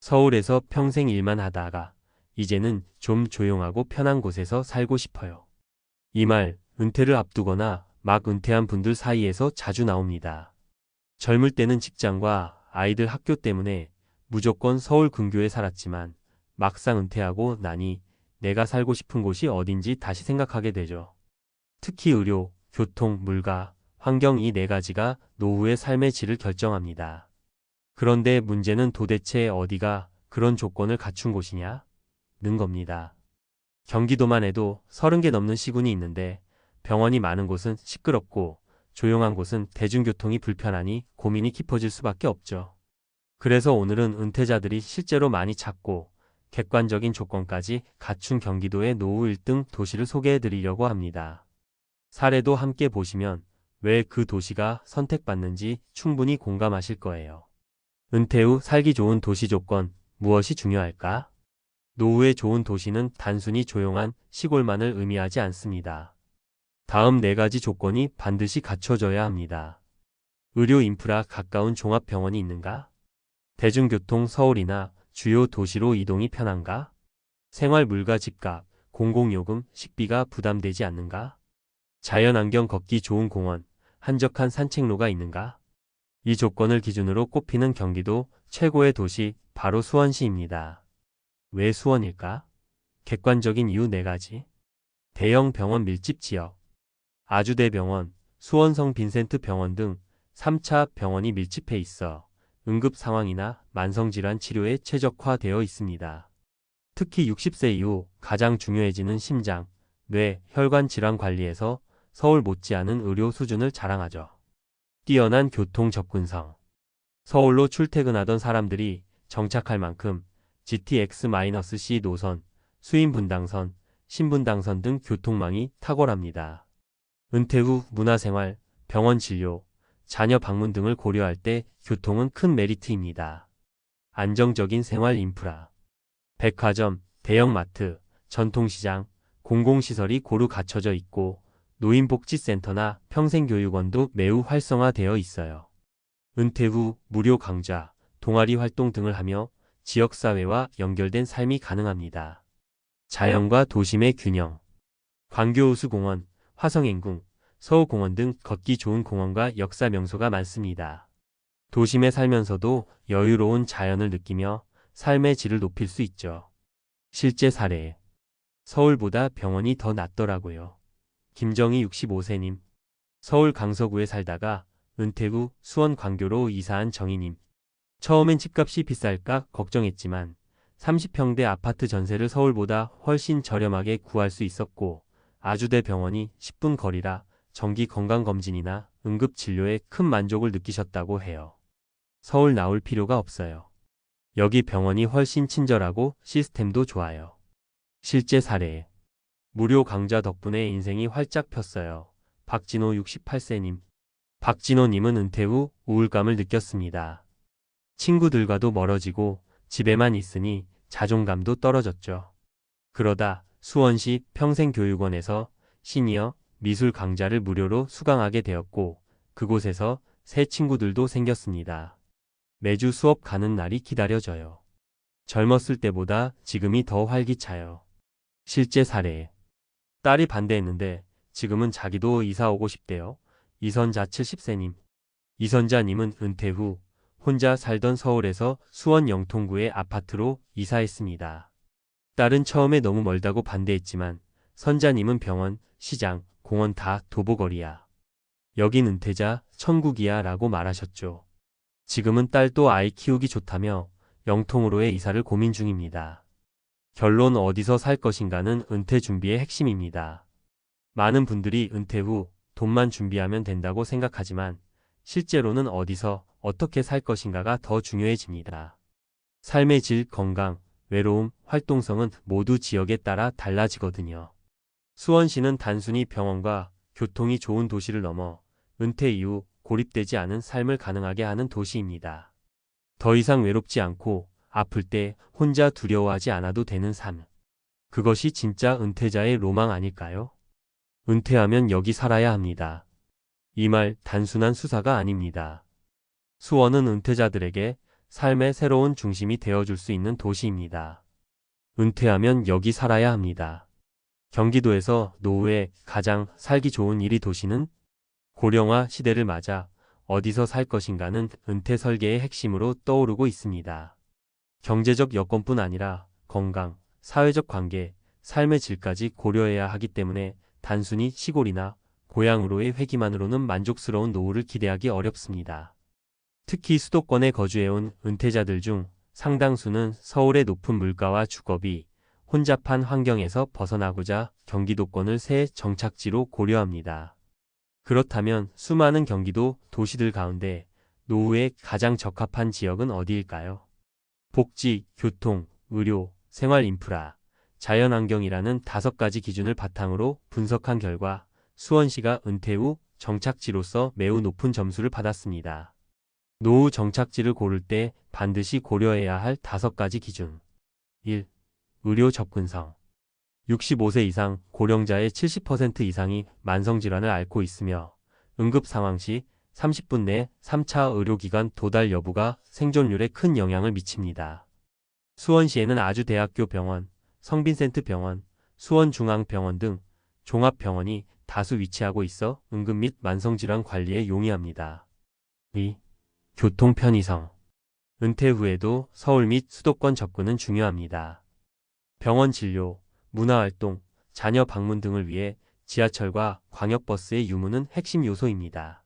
서울에서 평생 일만 하다가 이제는 좀 조용하고 편한 곳에서 살고 싶어요. 이 말, 은퇴를 앞두거나 막 은퇴한 분들 사이에서 자주 나옵니다. 젊을 때는 직장과 아이들 학교 때문에 무조건 서울 근교에 살았지만 막상 은퇴하고 나니 내가 살고 싶은 곳이 어딘지 다시 생각하게 되죠. 특히 의료, 교통, 물가, 환경 이 네 가지가 노후의 삶의 질을 결정합니다. 그런데 문제는 도대체 어디가 그런 조건을 갖춘 곳이냐? 는 겁니다. 경기도만 해도 30개 넘는 시군이 있는데 병원이 많은 곳은 시끄럽고 조용한 곳은 대중교통이 불편하니 고민이 깊어질 수밖에 없죠. 그래서 오늘은 은퇴자들이 실제로 많이 찾고 객관적인 조건까지 갖춘 경기도의 노후 1등 도시를 소개해 드리려고 합니다. 사례도 함께 보시면 왜 그 도시가 선택받는지 충분히 공감하실 거예요. 은퇴 후 살기 좋은 도시 조건, 무엇이 중요할까? 노후에 좋은 도시는 단순히 조용한 시골만을 의미하지 않습니다. 다음 네 가지 조건이 반드시 갖춰져야 합니다. 의료 인프라 가까운 종합병원이 있는가? 대중교통 서울이나 주요 도시로 이동이 편한가? 생활 물가 집값, 공공요금, 식비가 부담되지 않는가? 자연환경 걷기 좋은 공원, 한적한 산책로가 있는가? 이 조건을 기준으로 꼽히는 경기도 최고의 도시 바로 수원시입니다. 왜 수원일까? 객관적인 이유 네 가지. 대형 병원 밀집 지역, 아주대병원, 수원성 빈센트 병원 등 3차 병원이 밀집해 있어 응급 상황이나 만성질환 치료에 최적화되어 있습니다. 특히 60세 이후 가장 중요해지는 심장, 뇌, 혈관 질환 관리에서 서울 못지않은 의료 수준을 자랑하죠. 뛰어난 교통 접근성. 서울로 출퇴근하던 사람들이 정착할 만큼 GTX-C 노선, 수인분당선, 신분당선 등 교통망이 탁월합니다. 은퇴 후 문화생활, 병원 진료, 자녀 방문 등을 고려할 때 교통은 큰 메리트입니다. 안정적인 생활 인프라. 백화점, 대형마트, 전통시장, 공공시설이 고루 갖춰져 있고 노인복지센터나 평생교육원도 매우 활성화되어 있어요. 은퇴 후 무료 강좌, 동아리 활동 등을 하며 지역사회와 연결된 삶이 가능합니다. 자연과 도심의 균형. 광교호수공원, 화성행궁, 서호공원 등 걷기 좋은 공원과 역사 명소가 많습니다. 도심에 살면서도 여유로운 자연을 느끼며 삶의 질을 높일 수 있죠. 실제 사례. 서울보다 병원이 더 낫더라고요. 김정희 65세님. 서울 강서구에 살다가 은퇴 후 수원 광교로 이사한 정희님. 처음엔 집값이 비쌀까 걱정했지만 30평대 아파트 전세를 서울보다 훨씬 저렴하게 구할 수 있었고 아주대 병원이 10분 거리라 정기 건강검진이나 응급진료에 큰 만족을 느끼셨다고 해요. 서울 나올 필요가 없어요. 여기 병원이 훨씬 친절하고 시스템도 좋아요. 실제 사례. 무료 강좌 덕분에 인생이 활짝 폈어요. 박진호 68세님. 박진호님은 은퇴 후 우울감을 느꼈습니다. 친구들과도 멀어지고 집에만 있으니 자존감도 떨어졌죠. 그러다 수원시 평생교육원에서 시니어 미술 강좌를 무료로 수강하게 되었고 그곳에서 새 친구들도 생겼습니다. 매주 수업 가는 날이 기다려져요. 젊었을 때보다 지금이 더 활기차요. 실제 사례. 딸이 반대했는데 지금은 자기도 이사 오고 싶대요. 이선자 70세님. 이선자님은 은퇴 후 혼자 살던 서울에서 수원 영통구의 아파트로 이사했습니다. 딸은 처음에 너무 멀다고 반대했지만 선자님은 병원, 시장, 공원 다 도보거리야. 여긴 은퇴자 천국이야 라고 말하셨죠. 지금은 딸도 아이 키우기 좋다며 영통으로의 이사를 고민 중입니다. 결론 어디서 살 것인가는 은퇴 준비의 핵심입니다. 많은 분들이 은퇴 후 돈만 준비하면 된다고 생각하지만 실제로는 어디서 어떻게 살 것인가가 더 중요해집니다. 삶의 질, 건강, 외로움, 활동성은 모두 지역에 따라 달라지거든요. 수원시는 단순히 병원과 교통이 좋은 도시를 넘어 은퇴 이후 고립되지 않은 삶을 가능하게 하는 도시입니다. 더 이상 외롭지 않고 아플 때 혼자 두려워하지 않아도 되는 삶. 그것이 진짜 은퇴자의 로망 아닐까요? 은퇴하면 여기 살아야 합니다. 이 말 단순한 수사가 아닙니다. 수원은 은퇴자들에게 삶의 새로운 중심이 되어줄 수 있는 도시입니다. 은퇴하면 여기 살아야 합니다. 경기도에서 노후에 가장 살기 좋은 1위 도시는? 고령화 시대를 맞아 어디서 살 것인가는 은퇴 설계의 핵심으로 떠오르고 있습니다. 경제적 여건뿐 아니라 건강, 사회적 관계, 삶의 질까지 고려해야 하기 때문에 단순히 시골이나 고향으로의 회귀만으로는 만족스러운 노후를 기대하기 어렵습니다. 특히 수도권에 거주해온 은퇴자들 중 상당수는 서울의 높은 물가와 주거비, 혼잡한 환경에서 벗어나고자 경기도권을 새 정착지로 고려합니다. 그렇다면 수많은 경기도 도시들 가운데 노후에 가장 적합한 지역은 어디일까요? 복지, 교통, 의료, 생활 인프라, 자연환경이라는 5가지 기준을 바탕으로 분석한 결과 수원시가 은퇴 후 정착지로서 매우 높은 점수를 받았습니다. 노후 정착지를 고를 때 반드시 고려해야 할 5가지 기준. 1. 의료 접근성. 65세 이상 고령자의 70% 이상이 만성질환을 앓고 있으며 응급 상황 시 30분 내 3차 의료기관 도달 여부가 생존율에 큰 영향을 미칩니다. 수원시에는 아주대학교 병원, 성빈센트 병원, 수원중앙병원 등 종합병원이 다수 위치하고 있어 응급 및 만성질환 관리에 용이합니다. 2. 교통 편의성. 은퇴 후에도 서울 및 수도권 접근은 중요합니다. 병원 진료, 문화활동, 자녀 방문 등을 위해 지하철과 광역버스의 유무는 핵심 요소입니다.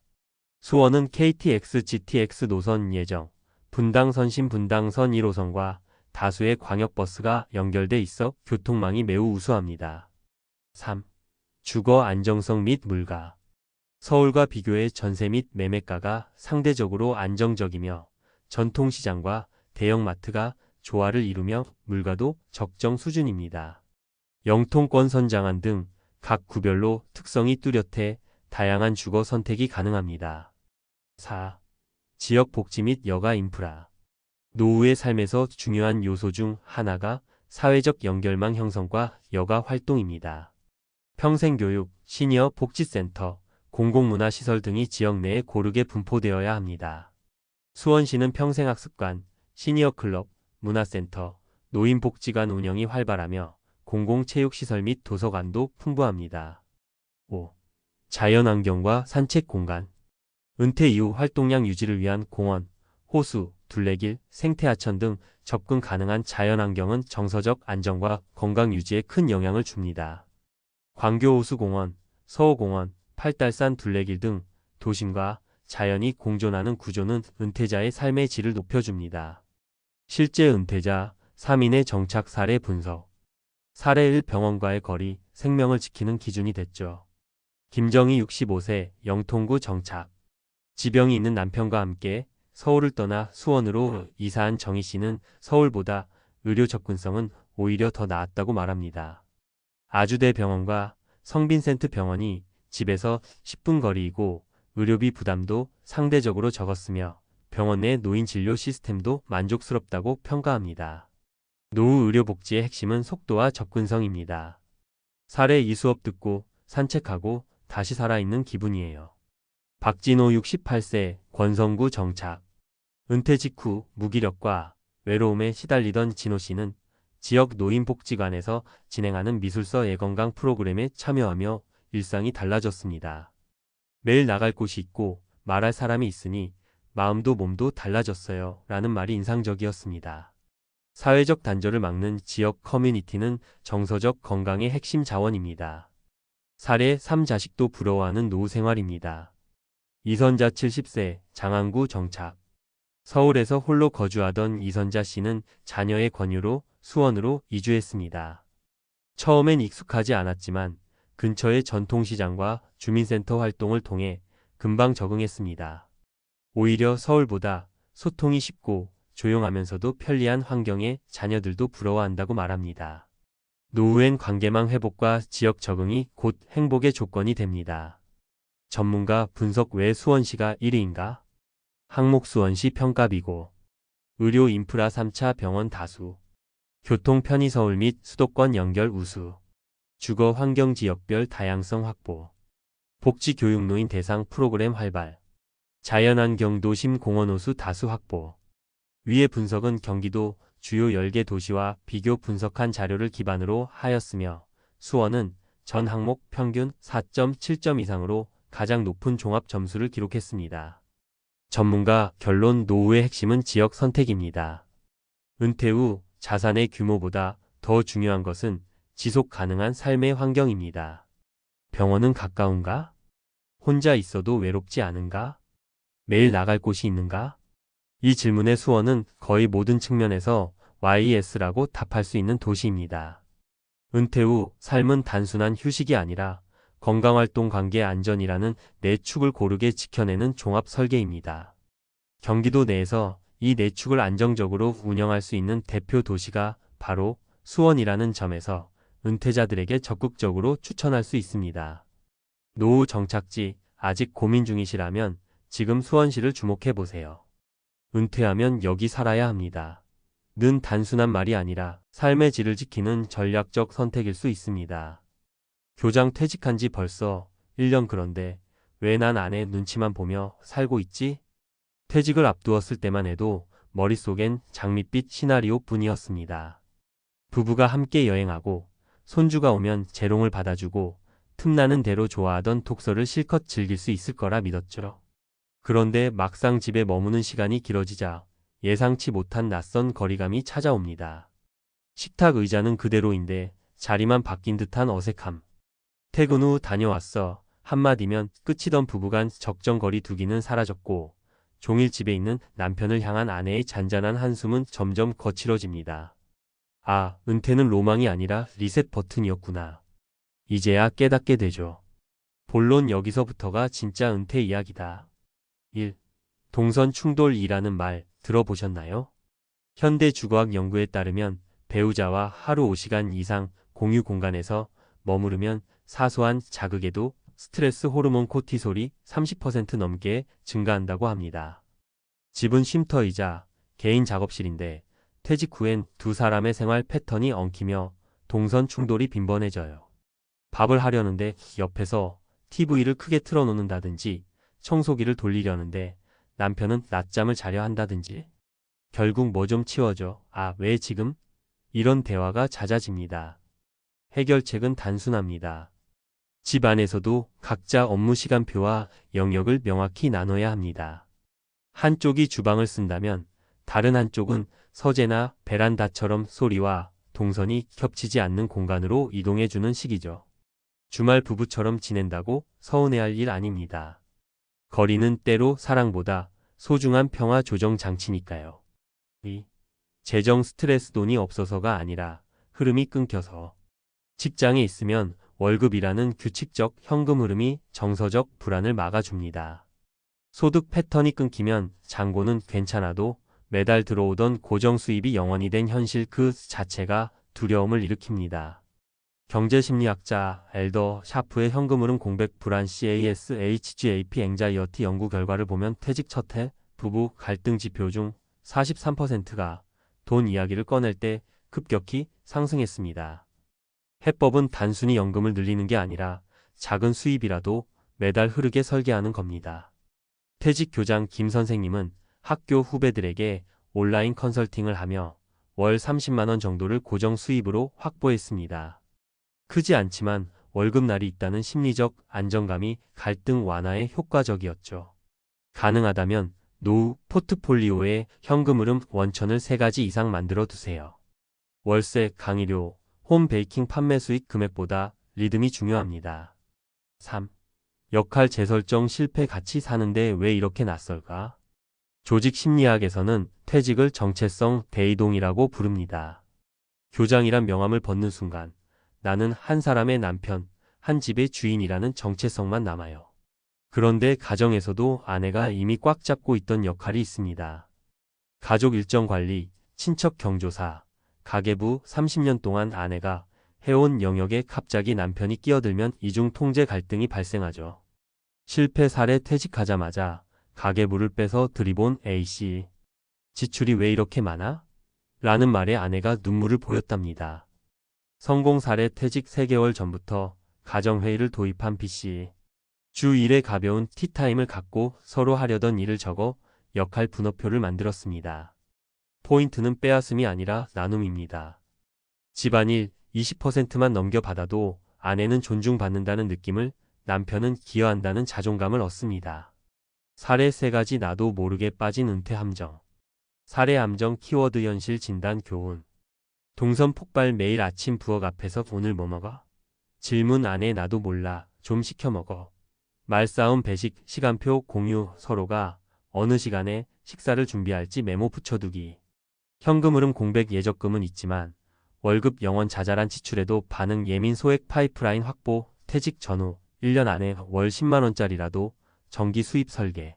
수원은 KTX, GTX 노선 예정, 분당선 신분당선 1호선과 다수의 광역버스가 연결돼 있어 교통망이 매우 우수합니다. 3. 주거 안정성 및 물가. 서울과 비교해 전세 및 매매가가 상대적으로 안정적이며 전통시장과 대형마트가 조화를 이루며 물가도 적정 수준입니다. 영통권 선장안 등 각 구별로 특성이 뚜렷해 다양한 주거 선택이 가능합니다. 4. 지역 복지 및 여가 인프라. 노후의 삶에서 중요한 요소 중 하나가 사회적 연결망 형성과 여가 활동입니다. 평생교육, 시니어 복지센터, 공공문화시설 등이 지역 내에 고르게 분포되어야 합니다. 수원시는 평생학습관, 시니어클럽, 문화센터, 노인복지관 운영이 활발하며 공공체육시설 및 도서관도 풍부합니다. 5. 자연환경과 산책 공간. 은퇴 이후 활동량 유지를 위한 공원, 호수, 둘레길, 생태하천 등 접근 가능한 자연환경은 정서적 안정과 건강 유지에 큰 영향을 줍니다. 광교호수공원, 서호공원, 팔달산 둘레길 등 도심과 자연이 공존하는 구조는 은퇴자의 삶의 질을 높여줍니다. 실제 은퇴자 3인의 정착 사례 분석. 사례 1. 병원과의 거리, 생명을 지키는 기준이 됐죠. 김정희 65세, 영통구 정착. 지병이 있는 남편과 함께 서울을 떠나 수원으로 이사한 정희 씨는 서울보다 의료 접근성은 오히려 더 나았다고 말합니다. 아주대 병원과 성빈센트 병원이 집에서 10분 거리이고 의료비 부담도 상대적으로 적었으며 병원 내 노인 진료 시스템도 만족스럽다고 평가합니다. 노후 의료복지의 핵심은 속도와 접근성입니다. 사례 2. 수업 듣고 산책하고 다시 살아있는 기분이에요. 박진호 68세, 권성구 정착. 은퇴 직후 무기력과 외로움에 시달리던 진호 씨는 지역 노인복지관에서 진행하는 미술서 예건강 프로그램에 참여하며 일상이 달라졌습니다. 매일 나갈 곳이 있고 말할 사람이 있으니 마음도 몸도 달라졌어요. 라는 말이 인상적이었습니다. 사회적 단절을 막는 지역 커뮤니티는 정서적 건강의 핵심 자원입니다. 사례 3. 자식도 부러워하는 노후 생활입니다. 이선자 70세, 장안구 정착. 서울에서 홀로 거주하던 이선자 씨는 자녀의 권유로 수원으로 이주했습니다. 처음엔 익숙하지 않았지만 근처의 전통시장과 주민센터 활동을 통해 금방 적응했습니다. 오히려 서울보다 소통이 쉽고 조용하면서도 편리한 환경에 자녀들도 부러워한다고 말합니다. 노후엔 관계망 회복과 지역 적응이 곧 행복의 조건이 됩니다. 전문가 분석 왜 수원시가 1위인가? 항목 수원시 평가비고. 의료 인프라 3차 병원 다수. 교통 편의 서울 및 수도권 연결 우수. 주거 환경 지역별 다양성 확보. 복지 교육 노인 대상 프로그램 활발. 자연환경 도심 공원 호수 다수 확보. 위의 분석은 경기도 주요 10개 도시와 비교 분석한 자료를 기반으로 하였으며 수원은 전 항목 평균 4.7점 이상으로 가장 높은 종합 점수를 기록했습니다. 전문가 결론 노후의 핵심은 지역 선택입니다. 은퇴 후 자산의 규모보다 더 중요한 것은 지속 가능한 삶의 환경입니다. 병원은 가까운가? 혼자 있어도 외롭지 않은가? 매일 나갈 곳이 있는가? 이 질문의 수원은 거의 모든 측면에서 YS라고 답할 수 있는 도시입니다. 은퇴 후 삶은 단순한 휴식이 아니라 건강활동 관계 안전이라는 네 축을 고르게 지켜내는 종합 설계입니다. 경기도 내에서 이 네 축을 안정적으로 운영할 수 있는 대표 도시가 바로 수원이라는 점에서 은퇴자들에게 적극적으로 추천할 수 있습니다. 노후 정착지 아직 고민 중이시라면 지금 수원시를 주목해보세요. 은퇴하면 여기 살아야 합니다. 는 단순한 말이 아니라 삶의 질을 지키는 전략적 선택일 수 있습니다. 교장 퇴직한 지 벌써 1년 그런데 왜 난 아내 눈치만 보며 살고 있지? 퇴직을 앞두었을 때만 해도 머릿속엔 장밋빛 시나리오 뿐이었습니다. 부부가 함께 여행하고 손주가 오면 재롱을 받아주고 틈나는 대로 좋아하던 독서를 실컷 즐길 수 있을 거라 믿었죠. 그런데 막상 집에 머무는 시간이 길어지자 예상치 못한 낯선 거리감이 찾아옵니다. 식탁 의자는 그대로인데 자리만 바뀐 듯한 어색함. 퇴근 후 다녀왔어 한마디면 끝이던 부부간 적정거리 두기는 사라졌고 종일 집에 있는 남편을 향한 아내의 잔잔한 한숨은 점점 거칠어집니다. 아, 은퇴는 로망이 아니라 리셋 버튼이었구나. 이제야 깨닫게 되죠. 본론 여기서부터가 진짜 은퇴 이야기다. 1. 동선 충돌이라는 말 들어보셨나요? 현대 주거학 연구에 따르면 배우자와 하루 5시간 이상 공유 공간에서 머무르면 사소한 자극에도 스트레스 호르몬 코티솔이 30% 넘게 증가한다고 합니다. 집은 쉼터이자 개인 작업실인데 퇴직 후엔 두 사람의 생활 패턴이 엉키며 동선 충돌이 빈번해져요. 밥을 하려는데 옆에서 TV를 크게 틀어놓는다든지 청소기를 돌리려는데 남편은 낮잠을 자려 한다든지 결국 뭐 좀 치워줘. 아, 왜 지금? 이런 대화가 잦아집니다. 해결책은 단순합니다. 집 안에서도 각자 업무 시간표와 영역을 명확히 나눠야 합니다. 한쪽이 주방을 쓴다면 다른 한쪽은 서재나 베란다처럼 소리와 동선이 겹치지 않는 공간으로 이동해주는 식이죠. 주말 부부처럼 지낸다고 서운해할 일 아닙니다. 거리는 때로 사랑보다 소중한 평화 조정 장치니까요. 2. 재정 스트레스 돈이 없어서가 아니라 흐름이 끊겨서. 직장에 있으면 월급이라는 규칙적 현금 흐름이 정서적 불안을 막아줍니다. 소득 패턴이 끊기면 잔고는 괜찮아도 매달 들어오던 고정 수입이 영원히 된 현실 그 자체가 두려움을 일으킵니다. 경제심리학자 엘더 샤프의 현금 흐름 공백 불안 CASHGAP 앵자이어티 연구 결과를 보면 퇴직 첫해 부부 갈등 지표 중 43%가 돈 이야기를 꺼낼 때 급격히 상승했습니다. 해법은 단순히 연금을 늘리는 게 아니라 작은 수입이라도 매달 흐르게 설계하는 겁니다. 퇴직 교장 김 선생님은 학교 후배들에게 온라인 컨설팅을 하며 월 30만 원 정도를 고정 수입으로 확보했습니다. 크지 않지만 월급날이 있다는 심리적 안정감이 갈등 완화에 효과적이었죠. 가능하다면 노후 포트폴리오에 현금 흐름 원천을 3가지 이상 만들어 두세요. 월세, 강의료, 홈 베이킹 판매 수익 금액보다 리듬이 중요합니다. 3. 역할 재설정 실패 같이 사는데 왜 이렇게 낯설까? 조직 심리학에서는 퇴직을 정체성 대이동이라고 부릅니다. 교장이란 명함을 벗는 순간 나는 한 사람의 남편, 한 집의 주인이라는 정체성만 남아요. 그런데 가정에서도 아내가 이미 꽉 잡고 있던 역할이 있습니다. 가족 일정 관리, 친척 경조사, 가계부 30년 동안 아내가 해온 영역에 갑자기 남편이 끼어들면 이중 통제 갈등이 발생하죠. 실패 사례 퇴직하자마자 가계부를 빼서 들이본 A씨. 지출이 왜 이렇게 많아? 라는 말에 아내가 눈물을 보였답니다. 성공 사례 퇴직 3개월 전부터 가정회의를 도입한 B씨. 주 1회 가벼운 티타임을 갖고 서로 하려던 일을 적어 역할 분업표를 만들었습니다. 포인트는 빼앗음이 아니라 나눔입니다. 집안일 20%만 넘겨받아도 아내는 존중받는다는 느낌을, 남편은 기여한다는 자존감을 얻습니다. 사례 3가지 나도 모르게 빠진 은퇴 함정. 사례 함정 키워드 현실 진단 교훈. 동선 폭발 매일 아침 부엌 앞에서 오늘 뭐 먹어? 질문 아내 나도 몰라 좀 시켜 먹어. 말싸움 배식 시간표 공유 서로가 어느 시간에 식사를 준비할지 메모 붙여두기. 현금 흐름 공백 예적금은 있지만 월급 영원 자잘한 지출에도 반응 예민 소액 파이프라인 확보 퇴직 전후 1년 안에 월 10만원짜리라도 정기 수입 설계.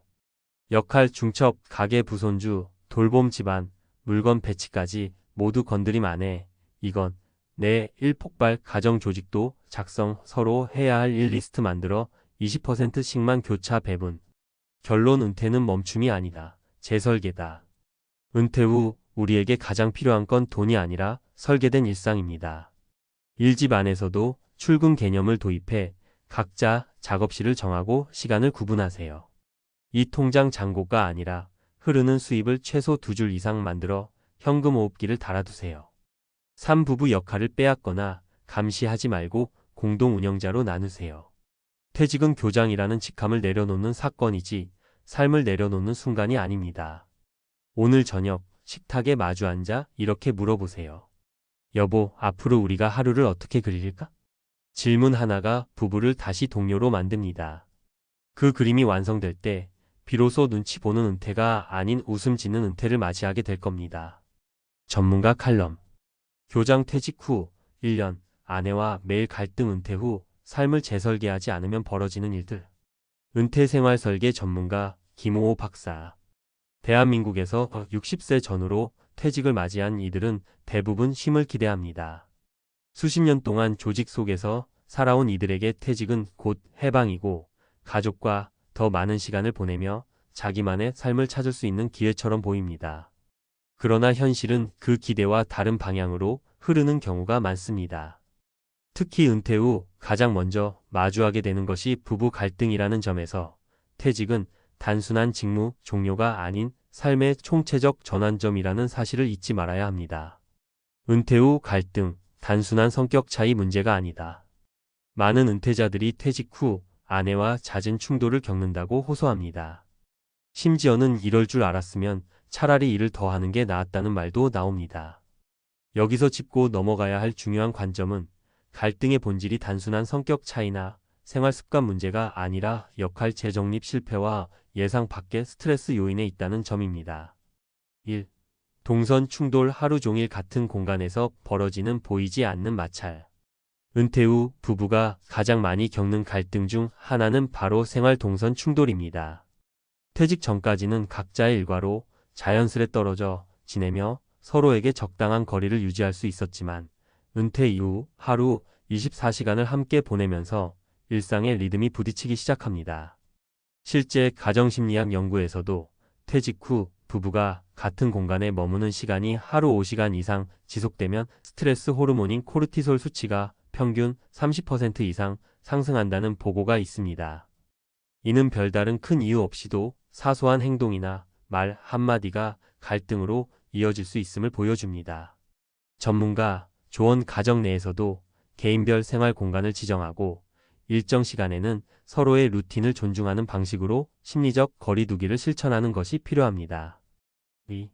역할 중첩 가계 부손주 돌봄 집안 물건 배치까지 모두 건드림 안에 이건 내 1폭발 가정 조직도 작성 서로 해야 할 일 리스트 만들어 20%씩만 교차 배분. 결론 은퇴는 멈춤이 아니다. 재설계다. 은퇴 후 우리에게 가장 필요한 건 돈이 아니라 설계된 일상입니다. 일집 안에서도 출근 개념을 도입해 각자 작업실을 정하고 시간을 구분하세요. 이 통장 잔고가 아니라 흐르는 수입을 최소 2줄 이상 만들어 현금 호흡기를 달아두세요. 3부부 역할을 빼앗거나 감시하지 말고 공동 운영자로 나누세요. 퇴직은 교장이라는 직함을 내려놓는 사건이지 삶을 내려놓는 순간이 아닙니다. 오늘 저녁 식탁에 마주 앉아 이렇게 물어보세요. 여보, 앞으로 우리가 하루를 어떻게 그릴까? 질문 하나가 부부를 다시 동료로 만듭니다. 그 그림이 완성될 때 비로소 눈치 보는 은퇴가 아닌 웃음 짓는 은퇴를 맞이하게 될 겁니다. 전문가 칼럼. 교장 퇴직 후 1년 아내와 매일 갈등 은퇴 후 삶을 재설계하지 않으면 벌어지는 일들. 은퇴 생활 설계 전문가 김호호 박사. 대한민국에서 60세 전후로 퇴직을 맞이한 이들은 대부분 쉼을 기대합니다. 수십 년 동안 조직 속에서 살아온 이들에게 퇴직은 곧 해방이고 가족과 더 많은 시간을 보내며 자기만의 삶을 찾을 수 있는 기회처럼 보입니다. 그러나 현실은 그 기대와 다른 방향으로 흐르는 경우가 많습니다. 특히 은퇴 후 가장 먼저 마주하게 되는 것이 부부 갈등이라는 점에서 퇴직은 단순한 직무 종료가 아닌 삶의 총체적 전환점이라는 사실을 잊지 말아야 합니다. 은퇴 후 갈등, 단순한 성격 차이 문제가 아니다. 많은 은퇴자들이 퇴직 후 아내와 잦은 충돌을 겪는다고 호소합니다. 심지어는 이럴 줄 알았으면 차라리 일을 더 하는 게 나았다는 말도 나옵니다. 여기서 짚고 넘어가야 할 중요한 관점은 갈등의 본질이 단순한 성격 차이나 생활 습관 문제가 아니라 역할 재정립 실패와 예상 밖의 스트레스 요인에 있다는 점입니다. 1. 동선 충돌 하루 종일 같은 공간에서 벌어지는 보이지 않는 마찰. 은퇴 후 부부가 가장 많이 겪는 갈등 중 하나는 바로 생활 동선 충돌입니다. 퇴직 전까지는 각자의 일과로 자연스레 떨어져 지내며 서로에게 적당한 거리를 유지할 수 있었지만 은퇴 이후 하루 24시간을 함께 보내면서 일상의 리듬이 부딪히기 시작합니다. 실제 가정심리학 연구에서도 퇴직 후 부부가 같은 공간에 머무는 시간이 하루 5시간 이상 지속되면 스트레스 호르몬인 코르티솔 수치가 평균 30% 이상 상승한다는 보고가 있습니다. 이는 별다른 큰 이유 없이도 사소한 행동이나 말 한마디가 갈등으로 이어질 수 있음을 보여줍니다. 전문가 조언 가정 내에서도 개인별 생활 공간을 지정하고 일정 시간에는 서로의 루틴을 존중하는 방식으로 심리적 거리두기를 실천하는 것이 필요합니다. 2.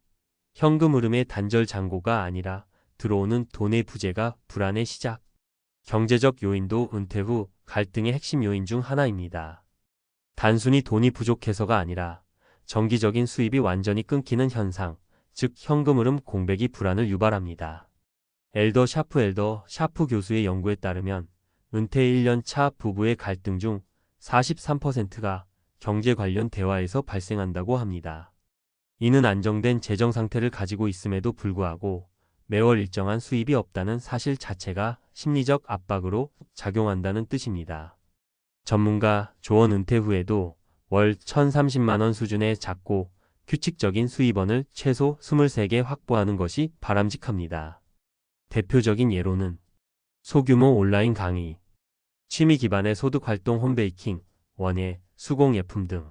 현금 흐름의 단절 잔고가 아니라 들어오는 돈의 부재가 불안의 시작. 경제적 요인도 은퇴 후 갈등의 핵심 요인 중 하나입니다. 단순히 돈이 부족해서가 아니라 정기적인 수입이 완전히 끊기는 현상, 즉 현금 흐름 공백이 불안을 유발합니다. 엘더 샤프 교수의 연구에 따르면 은퇴 1년 차 부부의 갈등 중 43%가 경제 관련 대화에서 발생한다고 합니다. 이는 안정된 재정 상태를 가지고 있음에도 불구하고 매월 일정한 수입이 없다는 사실 자체가 심리적 압박으로 작용한다는 뜻입니다. 전문가 조언 은퇴 후에도 월 1,030만원 수준의 작고 규칙적인 수입원을 최소 23개 확보하는 것이 바람직합니다. 대표적인 예로는 소규모 온라인 강의, 취미 기반의 소득활동 홈베이킹, 원예, 수공예품 등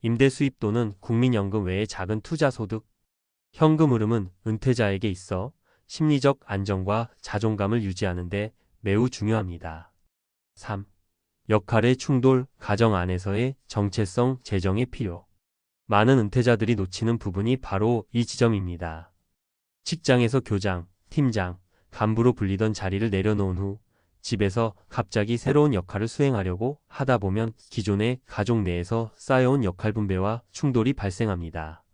임대 수입 또는 국민연금 외의 작은 투자 소득, 현금 흐름은 은퇴자에게 있어 심리적 안정과 자존감을 유지하는 데 매우 중요합니다. 3. 역할의 충돌, 가정 안에서의 정체성 재정의 필요. 많은 은퇴자들이 놓치는 부분이 바로 이 지점입니다. 직장에서 교장, 팀장, 간부로 불리던 자리를 내려놓은 후 집에서 갑자기 새로운 역할을 수행하려고 하다 보면 기존의 가족 내에서 쌓여온 역할 분배와 충돌이 발생합니다.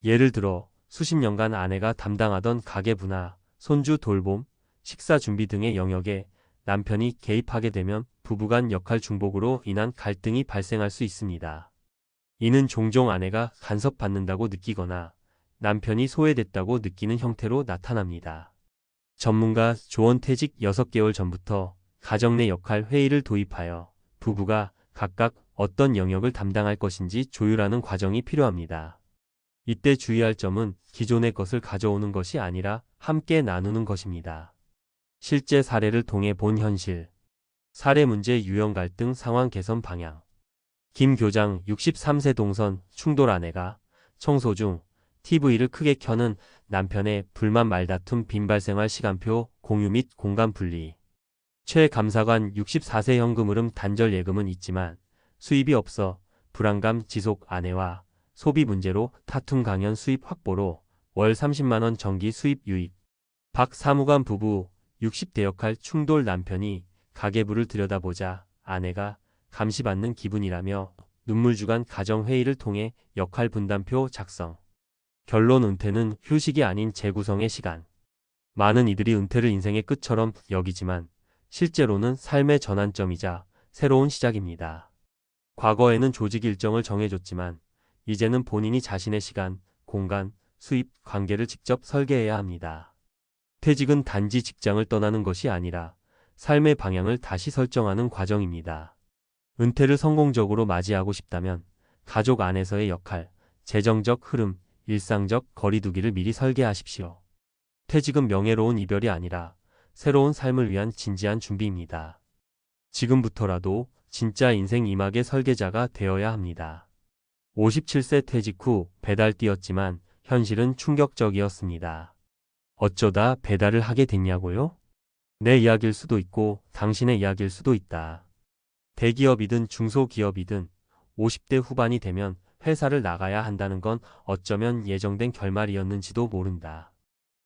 예를 들어 수십 년간 아내가 담당하던 가계부나 손주 돌봄, 식사 준비 등의 영역에 남편이 개입하게 되면 부부 간 역할 중복으로 인한 갈등이 발생할 수 있습니다. 이는 종종 아내가 간섭받는다고 느끼거나 남편이 소외됐다고 느끼는 형태로 나타납니다. 전문가 조언퇴직 6개월 전부터 가정 내 역할 회의를 도입하여 부부가 각각 어떤 영역을 담당할 것인지 조율하는 과정이 필요합니다. 이때 주의할 점은 기존의 것을 가져오는 것이 아니라 함께 나누는 것입니다. 실제 사례를 통해 본 현실. 사례 문제 유형 갈등 상황 개선 방향. 김 교장 63세 동선 충돌 아내가 청소 중 TV를 크게 켜는 남편의 불만 말다툼 빈발 생활 시간표 공유 및 공간 분리. 최 감사관 64세 현금 흐름 단절 예금은 있지만 수입이 없어 불안감 지속 아내와 소비 문제로 타퉁 강연 수입 확보로 월 30만 원 정기 수입 유입. 박 사무관 부부 60대 역할 충돌 남편이 가계부를 들여다보자 아내가 감시받는 기분이라며 눈물 주간 가정회의를 통해 역할 분담표 작성. 결론 은퇴는 휴식이 아닌 재구성의 시간. 많은 이들이 은퇴를 인생의 끝처럼 여기지만 실제로는 삶의 전환점이자 새로운 시작입니다. 과거에는 조직 일정을 정해줬지만 이제는 본인이 자신의 시간, 공간, 수입, 관계를 직접 설계해야 합니다. 퇴직은 단지 직장을 떠나는 것이 아니라 삶의 방향을 다시 설정하는 과정입니다. 은퇴를 성공적으로 맞이하고 싶다면 가족 안에서의 역할, 재정적 흐름, 일상적 거리두기를 미리 설계하십시오. 퇴직은 명예로운 이별이 아니라 새로운 삶을 위한 진지한 준비입니다. 지금부터라도 진짜 인생 이막의 설계자가 되어야 합니다. 57세 퇴직 후 배달 뛰었지만 현실은 충격적이었습니다. 어쩌다 배달을 하게 됐냐고요? 내 이야기일 수도 있고 당신의 이야기일 수도 있다. 대기업이든 중소기업이든 50대 후반이 되면 회사를 나가야 한다는 건 어쩌면 예정된 결말이었는지도 모른다.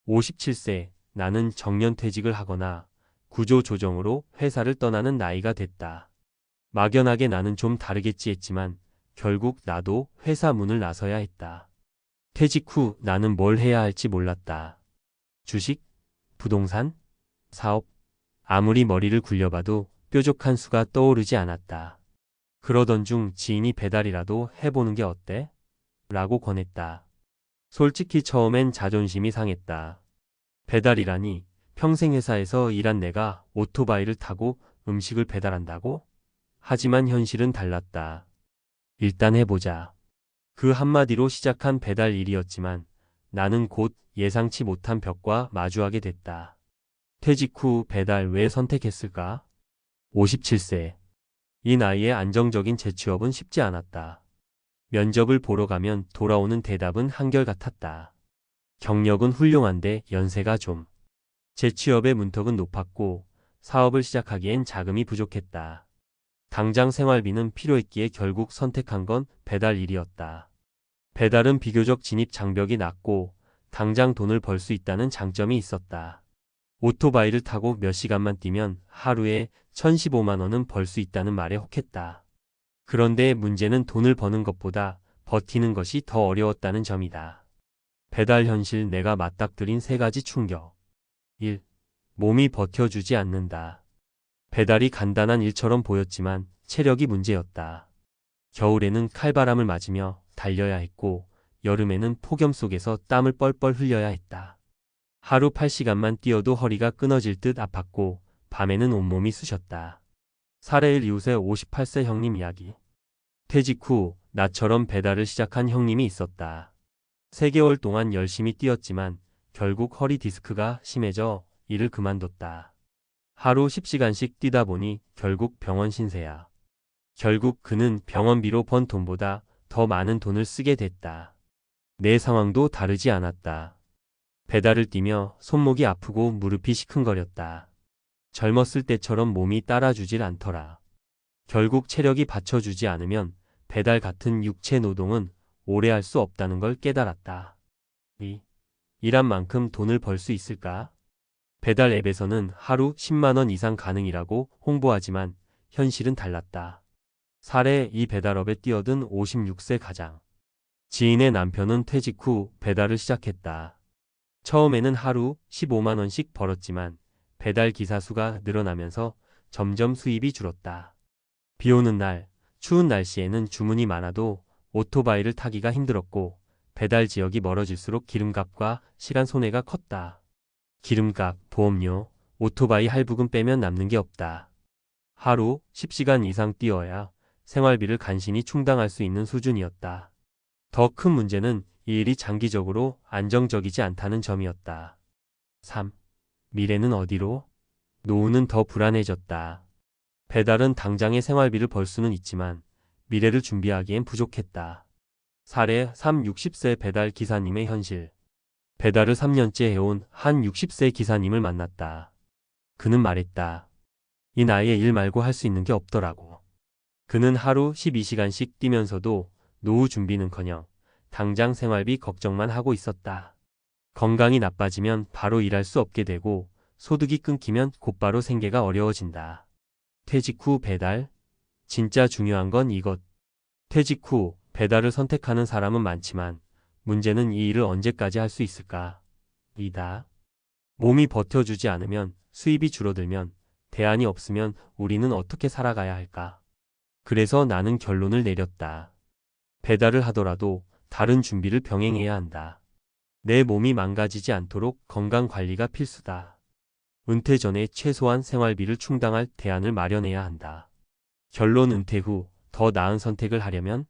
57세, 나는 정년퇴직을 하거나 구조조정으로 회사를 떠나는 나이가 됐다. 막연하게 나는 좀 다르겠지 했지만 결국 나도 회사 문을 나서야 했다. 퇴직 후 나는 뭘 해야 할지 몰랐다. 주식, 부동산, 사업, 아무리 머리를 굴려봐도 뾰족한 수가 떠오르지 않았다. 그러던 중 지인이 배달이라도 해보는 게 어때? 라고 권했다. 솔직히 처음엔 자존심이 상했다. 배달이라니 평생 회사에서 일한 내가 오토바이를 타고 음식을 배달한다고? 하지만 현실은 달랐다. 일단 해보자. 그 한마디로 시작한 배달 일이었지만 나는 곧 예상치 못한 벽과 마주하게 됐다. 퇴직 후 배달 왜 선택했을까? 57세. 이 나이에 안정적인 재취업은 쉽지 않았다. 면접을 보러 가면 돌아오는 대답은 한결같았다. 경력은 훌륭한데 연세가 좀. 재취업의 문턱은 높았고 사업을 시작하기엔 자금이 부족했다. 당장 생활비는 필요했기에 결국 선택한 건 배달 일이었다. 배달은 비교적 진입 장벽이 낮고 당장 돈을 벌 수 있다는 장점이 있었다. 오토바이를 타고 몇 시간만 뛰면 하루에 1,015만 원은 벌 수 있다는 말에 혹했다. 그런데 문제는 돈을 버는 것보다 버티는 것이 더 어려웠다는 점이다. 배달 현실 내가 맞닥뜨린 3가지 충격. 1. 몸이 버텨주지 않는다. 배달이 간단한 일처럼 보였지만 체력이 문제였다. 겨울에는 칼바람을 맞으며 달려야 했고 여름에는 폭염 속에서 땀을 뻘뻘 흘려야 했다. 하루 8시간만 뛰어도 허리가 끊어질 듯 아팠고 밤에는 온몸이 쑤셨다. 사례일 이웃의 58세 형님 이야기. 퇴직 후 나처럼 배달을 시작한 형님이 있었다. 3개월 동안 열심히 뛰었지만 결국 허리 디스크가 심해져 일을 그만뒀다. 하루 10시간씩 뛰다 보니 결국 병원 신세야. 결국 그는 병원비로 번 돈보다 더 많은 돈을 쓰게 됐다. 내 상황도 다르지 않았다. 배달을 뛰며 손목이 아프고 무릎이 시큰거렸다. 젊었을 때처럼 몸이 따라주질 않더라. 결국 체력이 받쳐주지 않으면 배달 같은 육체 노동은 오래 할 수 없다는 걸 깨달았다. 일한 만큼 돈을 벌 수 있을까? 배달 앱에서는 하루 10만 원 이상 가능이라고 홍보하지만 현실은 달랐다. 사례 이 배달업에 뛰어든 56세 가장. 지인의 남편은 퇴직 후 배달을 시작했다. 처음에는 하루 15만 원씩 벌었지만 배달 기사 수가 늘어나면서 점점 수입이 줄었다. 비 오는 날, 추운 날씨에는 주문이 많아도 오토바이를 타기가 힘들었고 배달 지역이 멀어질수록 기름값과 시간 손해가 컸다. 기름값, 보험료, 오토바이 할부금 빼면 남는 게 없다. 하루 10시간 이상 뛰어야 생활비를 간신히 충당할 수 있는 수준이었다. 더 큰 문제는 이 일이 장기적으로 안정적이지 않다는 점이었다. 3. 미래는 어디로? 노후는 더 불안해졌다. 배달은 당장의 생활비를 벌 수는 있지만 미래를 준비하기엔 부족했다. 사례 60세 배달 기사님의 현실. 배달을 3년째 해온 한 60세 기사님을 만났다. 그는 말했다. 이 나이에 일 말고 할 수 있는 게 없더라고. 그는 하루 12시간씩 뛰면서도 노후 준비는커녕 당장 생활비 걱정만 하고 있었다. 건강이 나빠지면 바로 일할 수 없게 되고 소득이 끊기면 곧바로 생계가 어려워진다. 퇴직 후 배달? 진짜 중요한 건 이것. 퇴직 후 배달을 선택하는 사람은 많지만 문제는 이 일을 언제까지 할 수 있을까? 이다. 몸이 버텨주지 않으면 수입이 줄어들면 대안이 없으면 우리는 어떻게 살아가야 할까? 그래서 나는 결론을 내렸다. 배달을 하더라도 다른 준비를 병행해야 한다. 내 몸이 망가지지 않도록 건강 관리가 필수다. 은퇴 전에 최소한 생활비를 충당할 대안을 마련해야 한다. 결론 은퇴 후 더 나은 선택을 하려면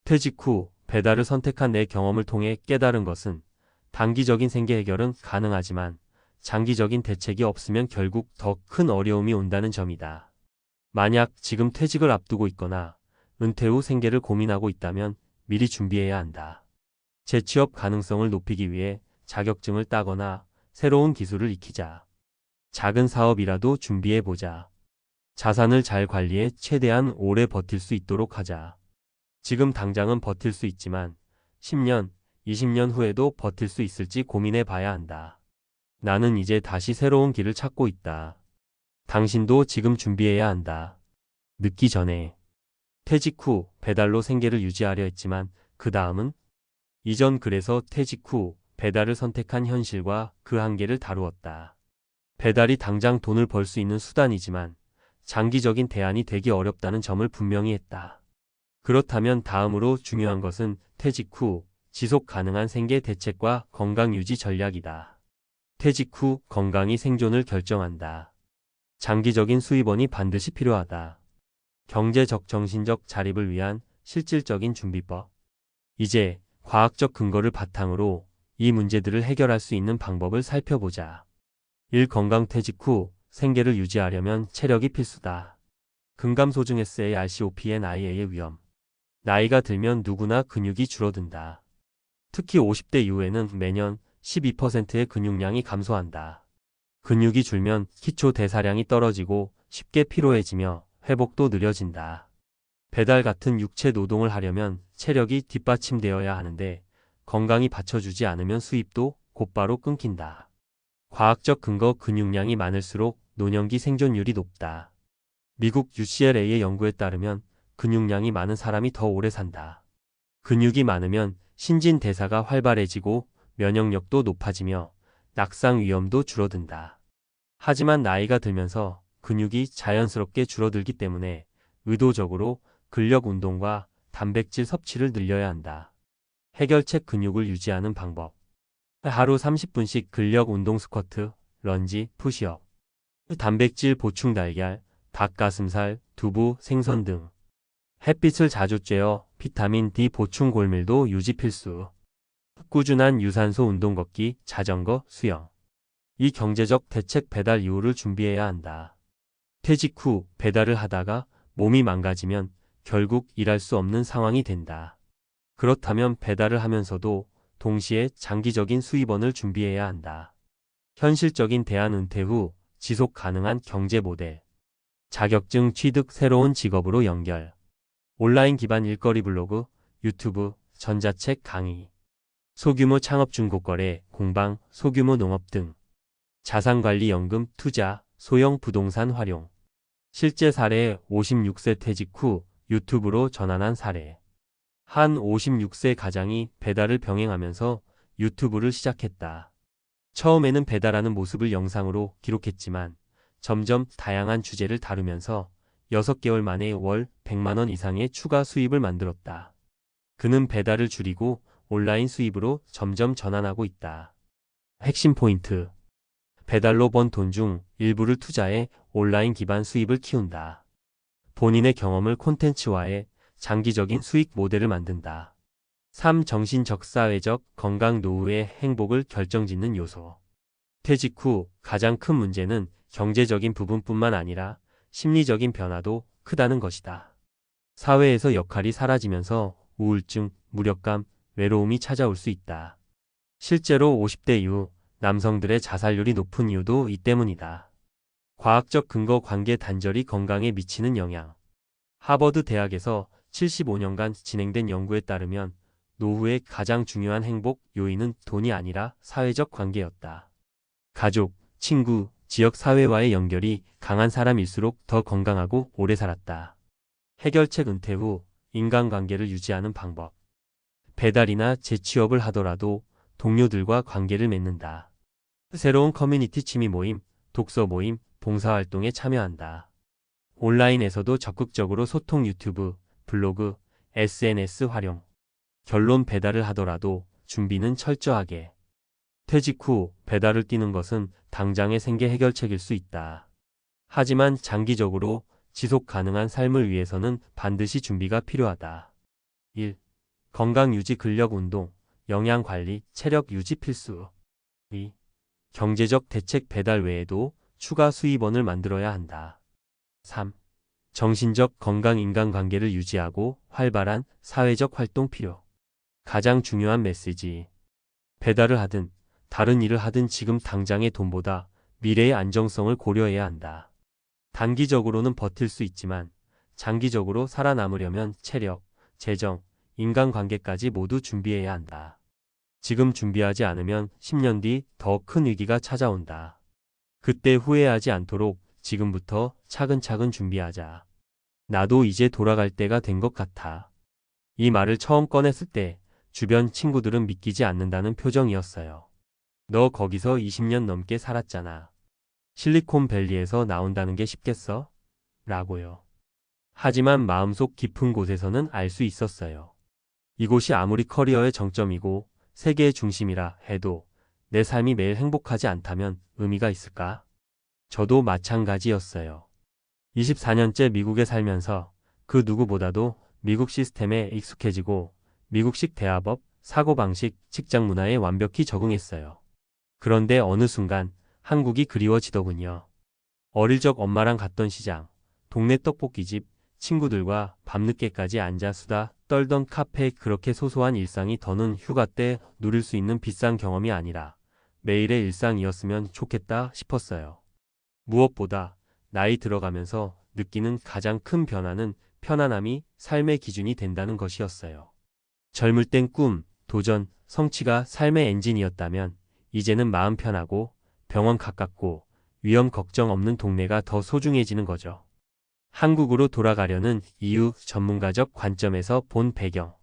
퇴직 후 배달을 선택한 내 경험을 통해 깨달은 것은 단기적인 생계 해결은 가능하지만 장기적인 대책이 없으면 결국 더 큰 어려움이 온다는 점이다. 만약 지금 퇴직을 앞두고 있거나 은퇴 후 생계를 고민하고 있다면 미리 준비해야 한다. 재취업 가능성을 높이기 위해 자격증을 따거나 새로운 기술을 익히자. 작은 사업이라도 준비해보자. 자산을 잘 관리해 최대한 오래 버틸 수 있도록 하자. 지금 당장은 버틸 수 있지만 10년, 20년 후에도 버틸 수 있을지 고민해 봐야 한다. 나는 이제 다시 새로운 길을 찾고 있다. 당신도 지금 준비해야 한다. 늦기 전에. 퇴직 후 배달로 생계를 유지하려 했지만 그 다음은? 이전 그래서 퇴직 후 배달을 선택한 현실과 그 한계를 다루었다. 배달이 당장 돈을 벌 수 있는 수단이지만 장기적인 대안이 되기 어렵다는 점을 분명히 했다. 그렇다면 다음으로 중요한 것은 퇴직 후 지속 가능한 생계 대책과 건강 유지 전략이다. 퇴직 후 건강이 생존을 결정한다. 장기적인 수입원이 반드시 필요하다. 경제적 정신적 자립을 위한 실질적인 준비법. 이제 과학적 근거를 바탕으로 이 문제들을 해결할 수 있는 방법을 살펴보자. 1. 건강 퇴직 후 생계를 유지하려면 체력이 필수다. 근감소증 SARCOPNIA의 위험. 나이가 들면 누구나 근육이 줄어든다. 특히 50대 이후에는 매년 12%의 근육량이 감소한다. 근육이 줄면 기초 대사량이 떨어지고 쉽게 피로해지며 회복도 느려진다. 배달 같은 육체 노동을 하려면 체력이 뒷받침되어야 하는데 건강이 받쳐주지 않으면 수입도 곧바로 끊긴다. 과학적 근거 근육량이 많을수록 노년기 생존율이 높다. 미국 UCLA의 연구에 따르면 근육량이 많은 사람이 더 오래 산다. 근육이 많으면 신진대사가 활발해지고 면역력도 높아지며 낙상 위험도 줄어든다. 하지만 나이가 들면서 근육이 자연스럽게 줄어들기 때문에 의도적으로 근력 운동과 단백질 섭취를 늘려야 한다. 해결책 근육을 유지하는 방법. 하루 30분씩 근력 운동 스쿼트, 런지, 푸시업. 단백질 보충 달걀, 닭가슴살, 두부, 생선 등. 햇빛을 자주 쬐어 비타민 D 보충 골밀도 유지 필수. 꾸준한 유산소 운동 걷기, 자전거, 수영. 이 경제적 대책 배달 이후를 준비해야 한다. 퇴직 후 배달을 하다가 몸이 망가지면 결국 일할 수 없는 상황이 된다. 그렇다면 배달을 하면서도 동시에 장기적인 수입원을 준비해야 한다. 현실적인 대안 은퇴 후 지속 가능한 경제 모델. 자격증 취득 새로운 직업으로 연결. 온라인 기반 일거리 블로그, 유튜브, 전자책 강의. 소규모 창업 중고거래, 공방, 소규모 농업 등. 자산관리연금 투자, 소형 부동산 활용. 실제 사례 56세 퇴직 후 유튜브로 전환한 사례. 한 56세 가장이 배달을 병행하면서 유튜브를 시작했다. 처음에는 배달하는 모습을 영상으로 기록했지만 점점 다양한 주제를 다루면서 6개월 만에 월 100만 원 이상의 추가 수입을 만들었다. 그는 배달을 줄이고 온라인 수입으로 점점 전환하고 있다. 핵심 포인트. 배달로 번 돈 중 일부를 투자해 온라인 기반 수입을 키운다. 본인의 경험을 콘텐츠화해 장기적인 수익 모델을 만든다. 3. 정신적, 사회적, 건강, 노후의 행복을 결정짓는 요소. 퇴직 후 가장 큰 문제는 경제적인 부분뿐만 아니라 심리적인 변화도 크다는 것이다. 사회에서 역할이 사라지면서 우울증, 무력감, 외로움이 찾아올 수 있다. 실제로 50대 이후 남성들의 자살률이 높은 이유도 이 때문이다. 과학적 근거 관계 단절이 건강에 미치는 영향. 하버드 대학에서 75년간 진행된 연구에 따르면 노후의 가장 중요한 행복 요인은 돈이 아니라 사회적 관계였다. 가족, 친구, 지역 사회와의 연결이 강한 사람일수록 더 건강하고 오래 살았다. 해결책. 은퇴 후 인간관계를 유지하는 방법. 배달이나 재취업을 하더라도 동료들과 관계를 맺는다. 새로운 커뮤니티 취미 모임, 독서 모임, 봉사활동에 참여한다. 온라인에서도 적극적으로 소통. 유튜브, 블로그, SNS 활용. 결론. 배달을 하더라도 준비는 철저하게. 퇴직 후 배달을 뛰는 것은 당장의 생계 해결책일 수 있다. 하지만 장기적으로 지속 가능한 삶을 위해서는 반드시 준비가 필요하다. 1. 건강 유지, 근력 운동, 영양 관리, 체력 유지 필수. 2. 경제적 대책. 배달 외에도 추가 수입원을 만들어야 한다. 3. 정신적 건강, 인간관계를 유지하고 활발한 사회적 활동 필요. 가장 중요한 메시지. 배달을 하든 다른 일을 하든 지금 당장의 돈보다 미래의 안정성을 고려해야 한다. 단기적으로는 버틸 수 있지만 장기적으로 살아남으려면 체력, 재정, 인간관계까지 모두 준비해야 한다. 지금 준비하지 않으면 10년 뒤 더 큰 위기가 찾아온다. 그때 후회하지 않도록 지금부터 차근차근 준비하자. 나도 이제 돌아갈 때가 된 것 같아. 이 말을 처음 꺼냈을 때 주변 친구들은 믿기지 않는다는 표정이었어요. 너 거기서 20년 넘게 살았잖아. 실리콘밸리에서 나온다는 게 쉽겠어? 라고요. 하지만 마음속 깊은 곳에서는 알 수 있었어요. 이곳이 아무리 커리어의 정점이고 세계의 중심이라 해도 내 삶이 매일 행복하지 않다면 의미가 있을까? 저도 마찬가지였어요. 24년째 미국에 살면서 그 누구보다도 미국 시스템에 익숙해지고 미국식 대화법, 사고방식, 직장 문화에 완벽히 적응했어요. 그런데 어느 순간 한국이 그리워지더군요. 어릴 적 엄마랑 갔던 시장, 동네 떡볶이집, 친구들과 밤늦게까지 앉아 수다 떨던 카페. 그렇게 소소한 일상이 더는 휴가 때 누릴 수 있는 비싼 경험이 아니라 매일의 일상이었으면 좋겠다 싶었어요. 무엇보다 나이 들어가면서 느끼는 가장 큰 변화는 편안함이 삶의 기준이 된다는 것이었어요. 젊을 땐 꿈, 도전, 성취가 삶의 엔진이었다면 이제는 마음 편하고 병원 가깝고 위험 걱정 없는 동네가 더 소중해지는 거죠. 한국으로 돌아가려는 이유. 전문가적 관점에서 본 배경.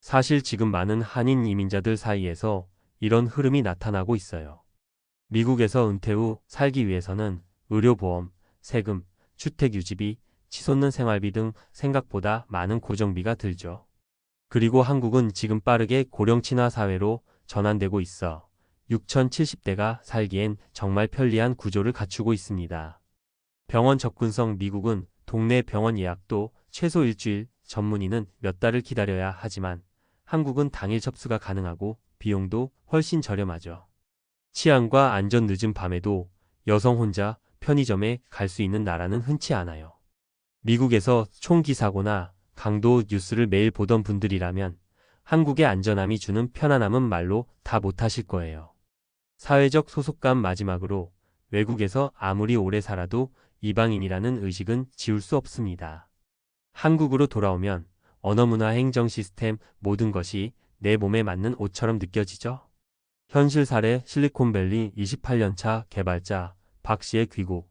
사실 지금 많은 한인 이민자들 사이에서 이런 흐름이 나타나고 있어요. 미국에서 은퇴 후 살기 위해서는 의료보험, 세금, 주택유지비, 치솟는 생활비 등 생각보다 많은 고정비가 들죠. 그리고 한국은 지금 빠르게 고령친화 사회로 전환되고 있어 6070대가 살기엔 정말 편리한 구조를 갖추고 있습니다. 병원 접근성. 미국은 동네 병원 예약도 최소 일주일, 전문의는 몇 달을 기다려야 하지만 한국은 당일 접수가 가능하고 비용도 훨씬 저렴하죠. 치안과 안전. 늦은 밤에도 여성 혼자 편의점에 갈 수 있는 나라는 흔치 않아요. 미국에서 총기 사고나 강도 뉴스를 매일 보던 분들이라면 한국의 안전함이 주는 편안함은 말로 다 못하실 거예요. 사회적 소속감 마지막으로 외국에서 아무리 오래 살아도 이방인이라는 의식은 지울 수 없습니다. 한국으로 돌아오면 언어 문화 행정 시스템 모든 것이 내 몸에 맞는 옷처럼 느껴지죠? 현실 사례 실리콘밸리 28년차 개발자 박 씨의 귀국.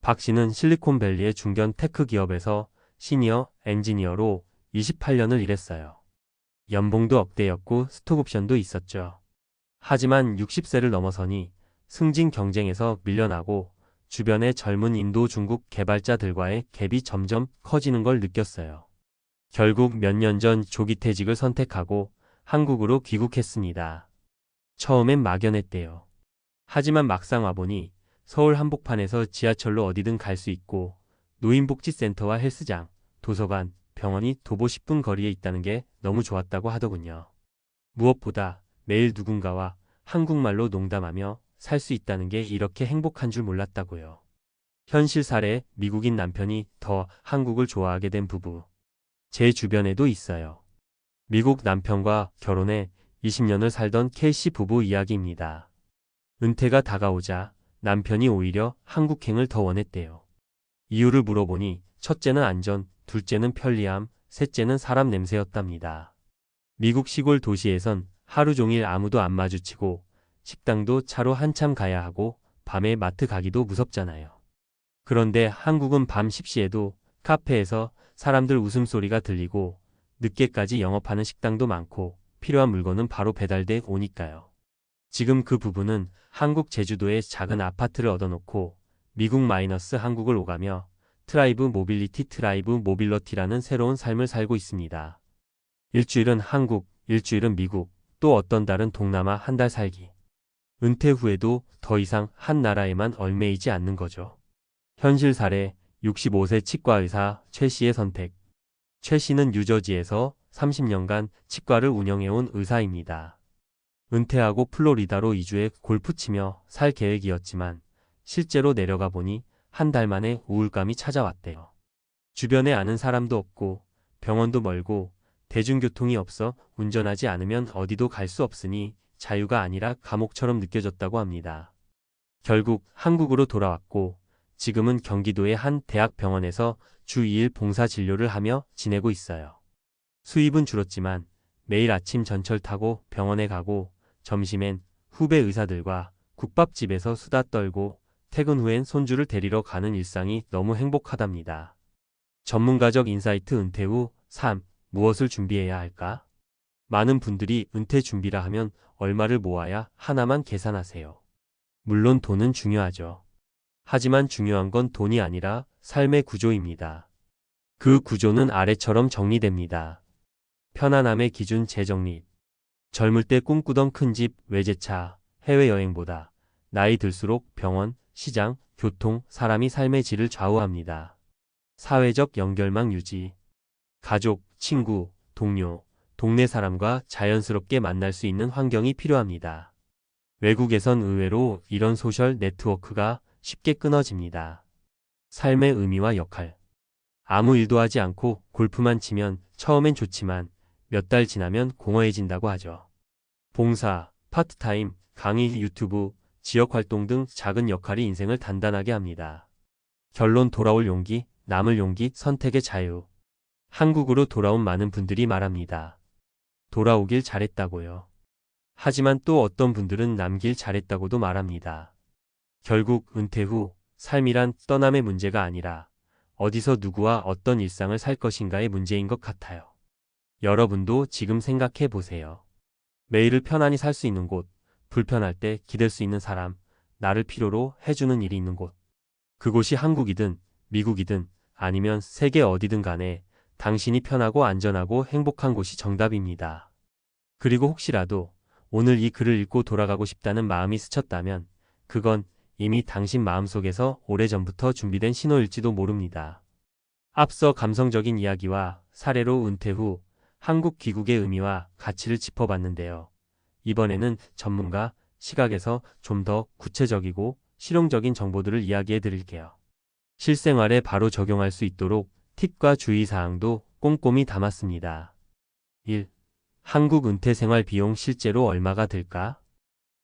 박 씨는 실리콘밸리의 중견 테크 기업에서 시니어 엔지니어로 28년을 일했어요. 연봉도 억대였고 스톡옵션도 있었죠. 하지만 60세를 넘어서니 승진 경쟁에서 밀려나고 주변의 젊은 인도 중국 개발자들과의 갭이 점점 커지는 걸 느꼈어요. 결국 몇 년 전 조기 퇴직을 선택하고 한국으로 귀국했습니다. 처음엔 막연했대요. 하지만 막상 와보니 서울 한복판에서 지하철로 어디든 갈 수 있고 노인복지센터와 헬스장, 도서관, 병원이 도보 10분 거리에 있다는 게 너무 좋았다고 하더군요. 무엇보다 매일 누군가와 한국말로 농담하며 살 수 있다는 게 이렇게 행복한 줄 몰랐다고요. 현실 사례 미국인 남편이 더 한국을 좋아하게 된 부부. 제 주변에도 있어요. 미국 남편과 결혼해 20년을 살던 K씨 부부 이야기입니다. 은퇴가 다가오자 남편이 오히려 한국행을 더 원했대요. 이유를 물어보니 첫째는 안전, 둘째는 편리함, 셋째는 사람 냄새였답니다. 미국 시골 도시에선 하루 종일 아무도 안 마주치고 식당도 차로 한참 가야 하고 밤에 마트 가기도 무섭잖아요. 그런데 한국은 밤 10시에도 카페에서 사람들 웃음소리가 들리고 늦게까지 영업하는 식당도 많고 필요한 물건은 바로 배달돼 오니까요. 지금 그 부부는 한국 제주도에 작은 아파트를 얻어놓고 미국 마이너스 한국을 오가며 트라이브 모빌리티 트라이브 모빌러티라는 새로운 삶을 살고 있습니다. 일주일은 한국, 일주일은 미국, 또 어떤 달은 동남아 한 달 살기. 은퇴 후에도 더 이상 한 나라에만 얽매이지 않는 거죠. 현실 사례 65세 치과의사 최 씨의 선택. 최 씨는 뉴저지에서 30년간 치과를 운영해온 의사입니다. 은퇴하고 플로리다로 이주해 골프 치며 살 계획이었지만 실제로 내려가 보니 한 달 만에 우울감이 찾아왔대요. 주변에 아는 사람도 없고 병원도 멀고 대중교통이 없어 운전하지 않으면 어디도 갈 수 없으니 자유가 아니라 감옥처럼 느껴졌다고 합니다. 결국 한국으로 돌아왔고 지금은 경기도의 한 대학병원에서 주 2일 봉사 진료를 하며 지내고 있어요. 수입은 줄었지만 매일 아침 전철 타고 병원에 가고 점심엔 후배 의사들과 국밥집에서 수다 떨고 퇴근 후엔 손주를 데리러 가는 일상이 너무 행복하답니다. 전문가적 인사이트 은퇴 후 삶, 무엇을 준비해야 할까? 많은 분들이 은퇴 준비라 하면 얼마를 모아야 하나만 계산하세요. 물론 돈은 중요하죠. 하지만 중요한 건 돈이 아니라 삶의 구조입니다. 그 구조는 아래처럼 정리됩니다. 편안함의 기준 재정립. 젊을 때 꿈꾸던 큰 집, 외제차, 해외여행보다 나이 들수록 병원, 시장, 교통, 사람이 삶의 질을 좌우합니다. 사회적 연결망 유지. 가족, 친구, 동료, 동네 사람과 자연스럽게 만날 수 있는 환경이 필요합니다. 외국에선 의외로 이런 소셜 네트워크가 쉽게 끊어집니다. 삶의 의미와 역할. 아무 일도 하지 않고 골프만 치면 처음엔 좋지만 몇 달 지나면 공허해진다고 하죠. 봉사, 파트타임, 강의, 유튜브, 지역활동 등 작은 역할이 인생을 단단하게 합니다. 결론 돌아올 용기, 남을 용기, 선택의 자유. 한국으로 돌아온 많은 분들이 말합니다. 돌아오길 잘했다고요. 하지만 또 어떤 분들은 남길 잘했다고도 말합니다. 결국 은퇴 후 삶이란 떠남의 문제가 아니라 어디서 누구와 어떤 일상을 살 것인가의 문제인 것 같아요. 여러분도 지금 생각해 보세요. 매일을 편안히 살 수 있는 곳, 불편할 때 기댈 수 있는 사람, 나를 필요로 해주는 일이 있는 곳. 그곳이 한국이든 미국이든 아니면 세계 어디든 간에 당신이 편하고 안전하고 행복한 곳이 정답입니다. 그리고 혹시라도 오늘 이 글을 읽고 돌아가고 싶다는 마음이 스쳤다면 그건 이미 당신 마음속에서 오래전부터 준비된 신호일지도 모릅니다. 앞서 감성적인 이야기와 사례로 은퇴 후 한국 귀국의 의미와 가치를 짚어봤는데요. 이번에는 전문가 시각에서 좀 더 구체적이고 실용적인 정보들을 이야기해 드릴게요. 실생활에 바로 적용할 수 있도록 팁과 주의사항도 꼼꼼히 담았습니다. 1. 한국 은퇴 생활 비용 실제로 얼마가 들까?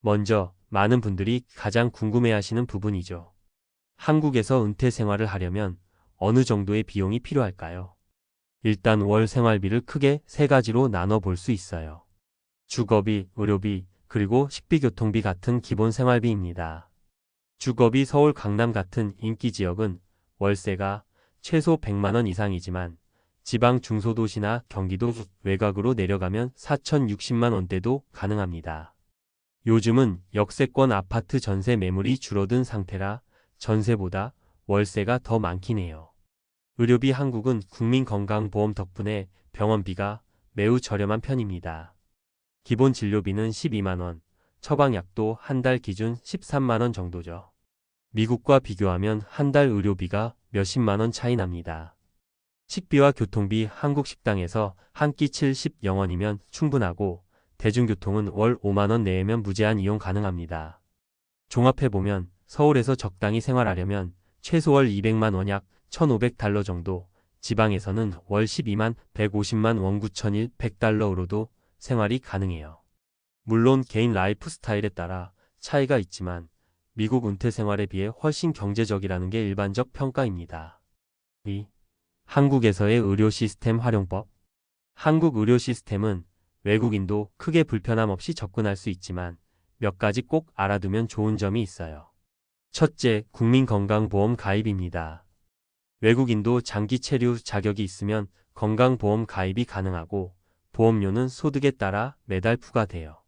먼저 많은 분들이 가장 궁금해하시는 부분이죠. 한국에서 은퇴 생활을 하려면 어느 정도의 비용이 필요할까요? 일단 월 생활비를 크게 세 가지로 나눠 볼 수 있어요. 주거비, 의료비, 그리고 식비 교통비 같은 기본 생활비입니다. 주거비 서울 강남 같은 인기 지역은 월세가 최소 100만 원 이상이지만 지방 중소도시나 경기도 외곽으로 내려가면 4,060만 원대도 가능합니다. 요즘은 역세권 아파트 전세 매물이 줄어든 상태라 전세보다 월세가 더 많긴 해요. 의료비 한국은 국민건강보험 덕분에 병원비가 매우 저렴한 편입니다. 기본 진료비는 12만 원, 처방약도 한 달 기준 13만 원 정도죠. 미국과 비교하면 한 달 의료비가 몇십만 원 차이 납니다. 식비와 교통비 한국 식당에서 한 끼 70영원이면 충분하고 대중교통은 월 5만 원 내외면 무제한 이용 가능합니다. 종합해보면 서울에서 적당히 생활하려면 최소 월 200만 원 약 1,500달러 정도, 지방에서는 월 12만 150만 원 9,100달러로도 생활이 가능해요. 물론 개인 라이프 스타일에 따라 차이가 있지만 미국 은퇴 생활에 비해 훨씬 경제적이라는 게 일반적 평가입니다. 2. 한국에서의 의료 시스템 활용법. 한국 의료 시스템은 외국인도 크게 불편함 없이 접근할 수 있지만 몇 가지 꼭 알아두면 좋은 점이 있어요. 첫째, 국민건강보험 가입입니다. 외국인도 장기 체류 자격이 있으면 건강보험 가입이 가능하고 보험료는 소득에 따라 매달 부과돼요.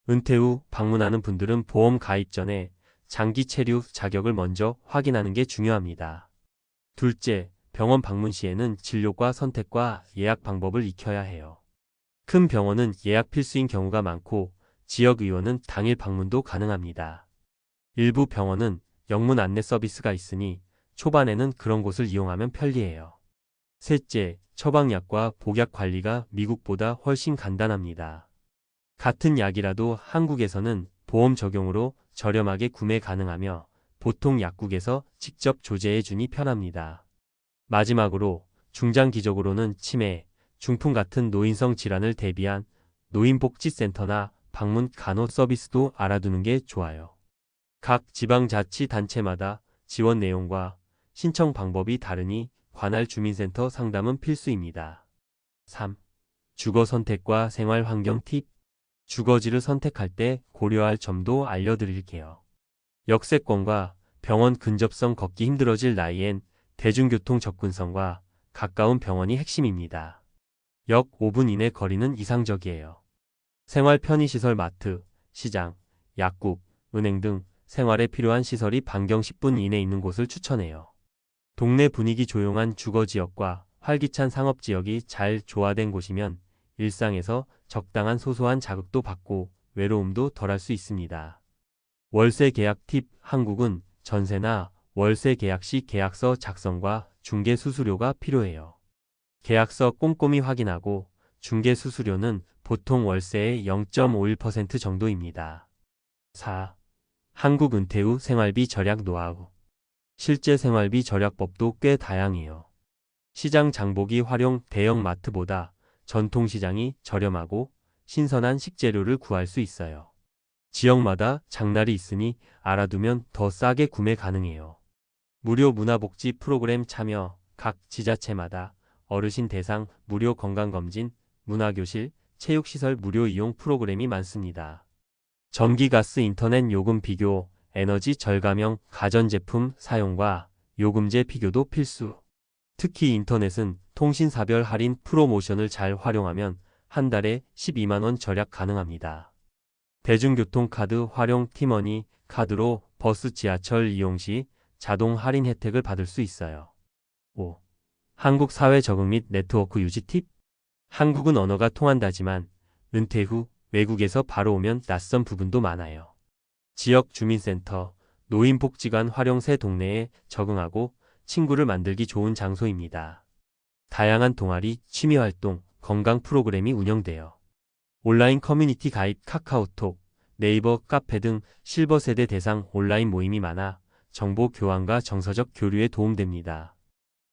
은퇴 후 방문하는 분들은 보험 가입 전에 장기 체류 자격을 먼저 확인하는 게 중요합니다. 둘째, 병원 방문 시에는 진료과 선택과 예약 방법을 익혀야 해요. 큰 병원은 예약 필수인 경우가 많고 지역의원은 당일 방문도 가능합니다. 일부 병원은 영문 안내 서비스가 있으니 초반에는 그런 곳을 이용하면 편리해요. 셋째, 처방약과 복약 관리가 미국보다 훨씬 간단합니다. 같은 약이라도 한국에서는 보험 적용으로 저렴하게 구매 가능하며 보통 약국에서 직접 조제해 주니 편합니다. 마지막으로 중장기적으로는 치매, 중풍 같은 노인성 질환을 대비한 노인복지센터나 방문 간호 서비스도 알아두는 게 좋아요. 각 지방자치단체마다 지원 내용과 신청 방법이 다르니 관할 주민센터 상담은 필수입니다. 3. 주거 선택과 생활 환경 팁. 주거지를 선택할 때 고려할 점도 알려드릴게요. 역세권과 병원 근접성 걷기 힘들어질 나이엔 대중교통 접근성과 가까운 병원이 핵심입니다. 역 5분 이내 거리는 이상적이에요. 생활 편의시설 마트, 시장, 약국, 은행 등 생활에 필요한 시설이 반경 10분 이내에 있는 곳을 추천해요. 동네 분위기 조용한 주거지역과 활기찬 상업지역이 잘 조화된 곳이면 일상에서 적당한 소소한 자극도 받고 외로움도 덜할 수 있습니다. 월세 계약 팁. 한국은 전세나 월세 계약 시 계약서 작성과 중개 수수료가 필요해요. 계약서 꼼꼼히 확인하고 중개 수수료는 보통 월세의 0.51% 정도입니다. 4. 한국 은퇴 후 생활비 절약 노하우. 실제 생활비 절약법도 꽤 다양해요. 시장 장보기 활용. 대형 마트보다 전통시장이 저렴하고 신선한 식재료를 구할 수 있어요. 지역마다 장날이 있으니 알아두면 더 싸게 구매 가능해요. 무료 문화복지 프로그램 참여. 각 지자체마다 어르신 대상 무료 건강검진, 문화교실, 체육시설 무료 이용 프로그램이 많습니다. 전기, 가스, 인터넷 요금 비교, 에너지 절감형 가전제품 사용과 요금제 비교도 필수. 특히 인터넷은 통신사별 할인 프로모션을 잘 활용하면 한 달에 12만 원 절약 가능합니다. 대중교통 카드 활용. 티머니 카드로 버스, 지하철 이용 시 자동 할인 혜택을 받을 수 있어요. 5. 한국 사회 적응 및 네트워크 유지 팁. 한국은 언어가 통한다지만 은퇴 후 외국에서 바로 오면 낯선 부분도 많아요. 지역 주민센터, 노인복지관 활용. 새 동네에 적응하고 친구를 만들기 좋은 장소입니다. 다양한 동아리, 취미활동, 건강 프로그램이 운영돼요. 온라인 커뮤니티 가입. 카카오톡, 네이버, 카페 등 실버 세대 대상 온라인 모임이 많아 정보 교환과 정서적 교류에 도움됩니다.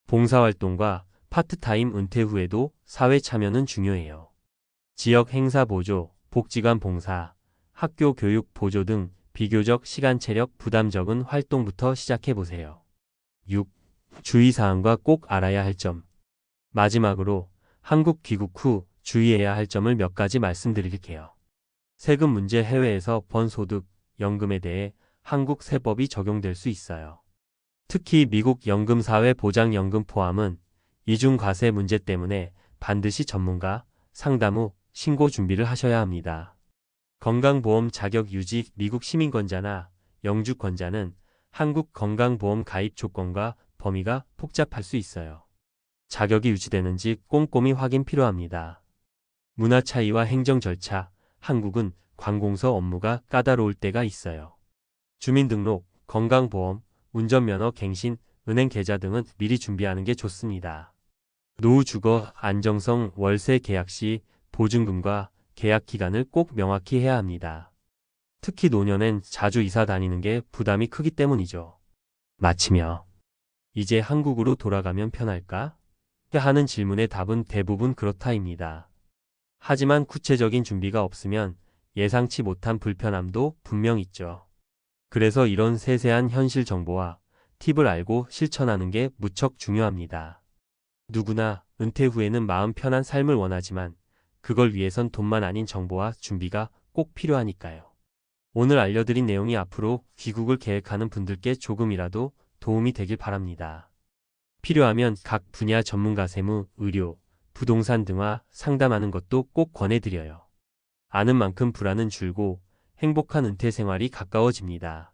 봉사활동과 파트타임. 은퇴 후에도 사회 참여는 중요해요. 지역 행사 보조, 복지관 봉사, 학교 교육 보조 등 비교적 시간 체력 부담 적은 활동부터 시작해 보세요. 6. 주의사항과 꼭 알아야 할 점. 마지막으로 한국 귀국 후 주의해야 할 점을 몇 가지 말씀드릴게요. 세금 문제. 해외에서 번 소득, 연금에 대해 한국 세법이 적용될 수 있어요. 특히 미국 연금사회보장연금 포함은 이중과세 문제 때문에 반드시 전문가, 상담 후 신고 준비를 하셔야 합니다. 건강보험 자격 유지. 미국 시민권자나 영주권자는 한국 건강보험 가입 조건과 범위가 복잡할 수 있어요. 자격이 유지되는지 꼼꼼히 확인 필요합니다. 문화 차이와 행정 절차. 한국은 관공서 업무가 까다로울 때가 있어요. 주민등록, 건강보험, 운전면허 갱신, 은행 계좌 등은 미리 준비하는 게 좋습니다. 노후 주거 안정성. 월세 계약 시 보증금과 계약 기간을 꼭 명확히 해야 합니다. 특히 노년엔 자주 이사 다니는 게 부담이 크기 때문이죠. 마치며 이제 한국으로 돌아가면 편할까? 하는 질문의 답은 대부분 그렇다입니다. 하지만 구체적인 준비가 없으면 예상치 못한 불편함도 분명 있죠. 그래서 이런 세세한 현실 정보와 팁을 알고 실천하는 게 무척 중요합니다. 누구나 은퇴 후에는 마음 편한 삶을 원하지만 그걸 위해선 돈만 아닌 정보와 준비가 꼭 필요하니까요. 오늘 알려드린 내용이 앞으로 귀국을 계획하는 분들께 조금이라도 도움이 되길 바랍니다. 필요하면 각 분야 전문가 세무, 의료, 부동산 등과 상담하는 것도 꼭 권해드려요. 아는 만큼 불안은 줄고 행복한 은퇴 생활이 가까워집니다.